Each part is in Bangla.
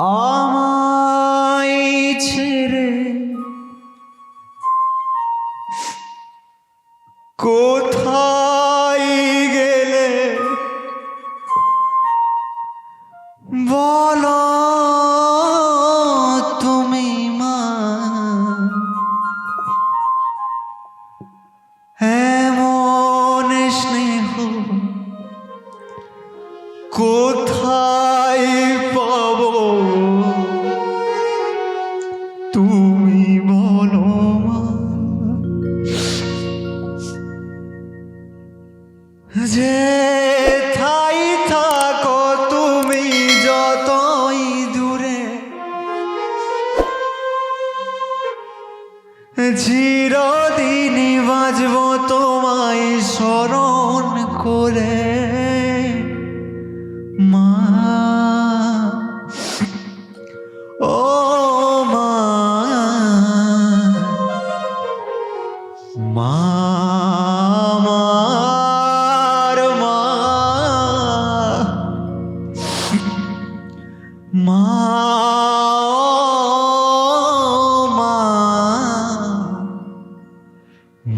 আমায় ছেড়ে কোথায় গেলে বলো তুমি মা, এমন স্নেহ কোথায় পাবো তুমি বলো মা। যেথাই থাকো তুমি যতই দূরে, চিরদিন বাজবো তোমায় স্মরণ করে মা। ও মা, মা আমার মা, মা মা,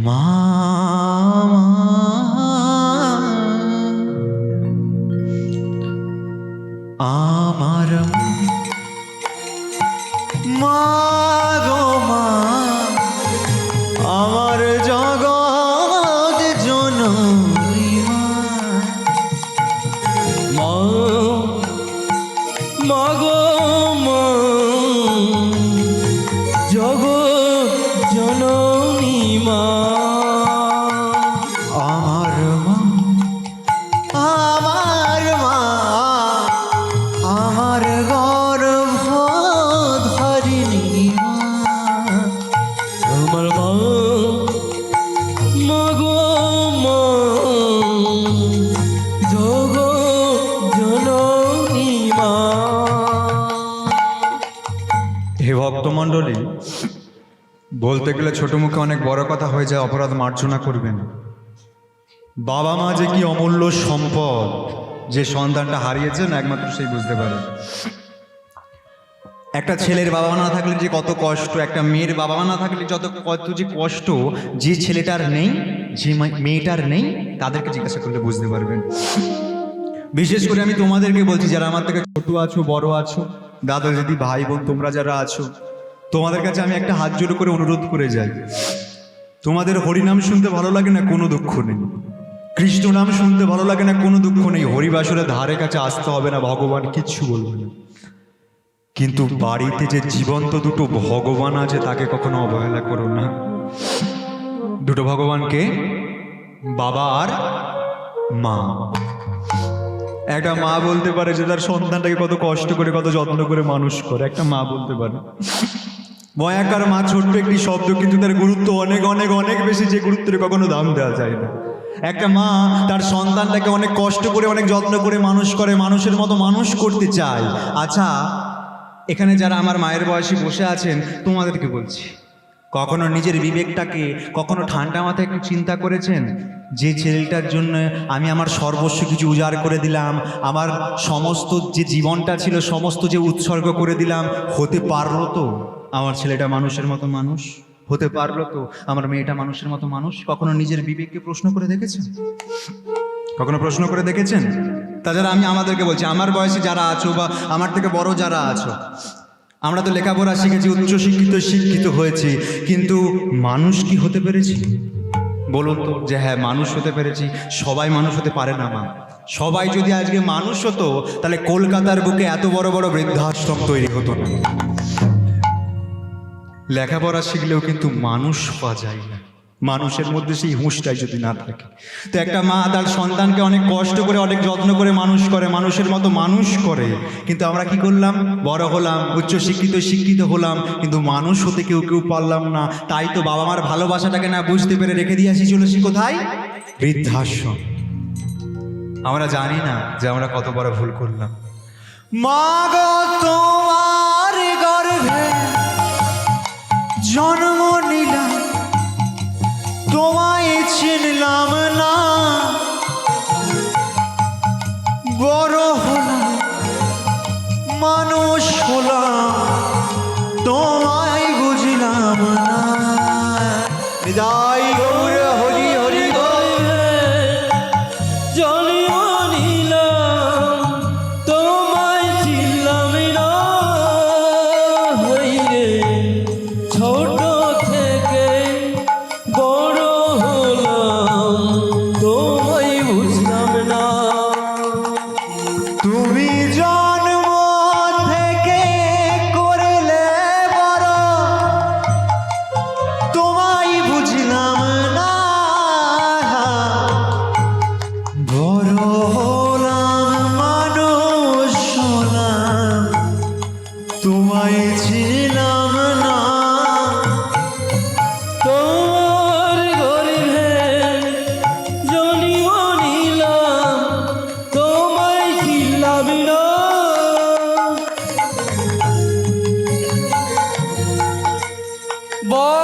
মা আমার মা গো মা, আমার জগৎ জননী মা, মা গো মা, জগৎ জননী মা। আমার মা, আমার মা, আমার গর্ভ ধারিণী মা, আমার মা, মা গো মা, জগৎ জননী মা। হে ভক্তমণ্ডলী, বলতে গেলে ছোট মুখে অনেক বড় কথা হয়ে যায়, অপরাধ মার্জনা করবেন। বাবা মা যে কি অমূল্য সম্পদ, যে সন্তানটা হারিয়েছেন একমাত্র সেই বুঝতে পারে। একটা ছেলের বাবা মা না থাকলে যে কত কষ্ট, একটা মেয়ের বাবা মা না থাকলে কত যে কষ্ট, যে ছেলেটার নেই, যে মেয়েটার নেই, তাদেরকে জিজ্ঞাসা করলে বুঝতে পারবেন। বিশেষ করে আমি তোমাদেরকে বলছি, যারা আমার থেকে ছোট আছো, বড় আছো, দাদা দিদি ভাই বোন তোমরা যারা আছো, তোমাদের কাছে আমি একটা হাত জোড়ো করে অনুরোধ করে যাই। তোমাদের হরিনাম শুনতে ভালো লাগে না, কোনো দুঃখ নেই। কৃষ্ণ নাম শুনতে ভালো লাগে না, কোনো দুঃখ নেই। হরিবাসরের ধারে কাছে আসতে হবে না, ভগবান কিচ্ছু বলবে না। কিন্তু বাড়িতে যে জীবন্ত দুটো ভগবান আছে, তাকে কখনো অবহেলা করো না। দুটো ভগবানকে, বাবা আর মা। একটা মা বলতে পারে যে তার সন্তানটাকে কত কষ্ট করে, কত যত্ন করে মানুষ করে, একটা মা বলতে পারে। ময়াকার মা ছোট্ট একটি শব্দ, কিন্তু তার গুরুত্ব অনেক অনেক অনেক বেশি, যে গুরুত্বের কখনো দাম দেওয়া যায় না। একটা মা তার সন্তানটাকে অনেক কষ্ট করে, অনেক যত্ন করে মানুষ করে, মানুষের মতো মানুষ করতে চায়। আচ্ছা, এখানে যারা আমার মায়ের বয়সী বসে আছেন, তোমাদেরকে বলছি, কখনো নিজের বিবেকটাকে কখনো ঠান্ডা মাথায় একটু চিন্তা করেছেন, যে ছেলেটার জন্য আমি আমার সর্বস্ব কিছু উজাড় করে দিলাম, আমার সমস্ত যে জীবনটা ছিল সমস্ত যে উৎসর্গ করে দিলাম, হতে পারলো তো আমার ছেলেটা মানুষের মতো মানুষ? হতে পারলো তো আমার মেয়েটা মানুষের মতো মানুষ? কখনো নিজের বিবেককে প্রশ্ন করে দেখেছেন? কখনো প্রশ্ন করে দেখেছেন? তাছাড়া আমি আমাদেরকে বলছি, আমার বয়সে যারা আছো বা আমার থেকে বড় যারা আছো, আমরা তো লেখাপড়া শিখেছি, শিক্ষিত হয়েছি, কিন্তু মানুষ কি হতে পেরেছি? বলুন তো, যে হ্যাঁ মানুষ হতে পেরেছি। সবাই মানুষ হতে পারে না মা। সবাই যদি আজকে মানুষ হতো, তাহলে কলকাতার বুকে এত বড় বড় বৃদ্ধাশ্রম তৈরি হতো না। লেখাপড়া শিখলেও কিন্তু মানুষ হওয়া যায় না, মানুষের মধ্যে সেই হুঁশটাই যদি না থাকে। তো একটা মা তার সন্তানকে অনেক কষ্ট করে, অনেক যত্ন করে মানুষ করে, মানুষের মতো মানুষ করে। কিন্তু আমরা কি করলাম? বড় হলাম, শিক্ষিত হলাম, কিন্তু মানুষ হতে কেউ পারলাম না। তাই তো বাবা মার ভালোবাসাটাকে না বুঝতে পেরে রেখে দিয়ে আসি, চলেছি কোথায়? বৃদ্ধাশ্রম। আমরা জানি না যে আমরা কত বড় ভুল করলাম। মা গো, তোমার গর্ভে জন্ম নিলাম, তোমায় চিনলাম না, বড় হলাম, মানুষ হলাম তোমায় বুঝলাম না। হৃদয় গৌর হরি হরি জলিও নিলাম তোমায় চিনলাম না হইরে ছোট থেকে বড় হলাম তোমায় বুঝলাম না। তুমি জন্ম থেকে করলে বড় তোমায় বুঝলাম না। বড় হলাম মানুষ হলাম তোমায় ছিলাম না। তোমার গরিবে জলিও নিলাম তোমায় চিনলাম না। বড়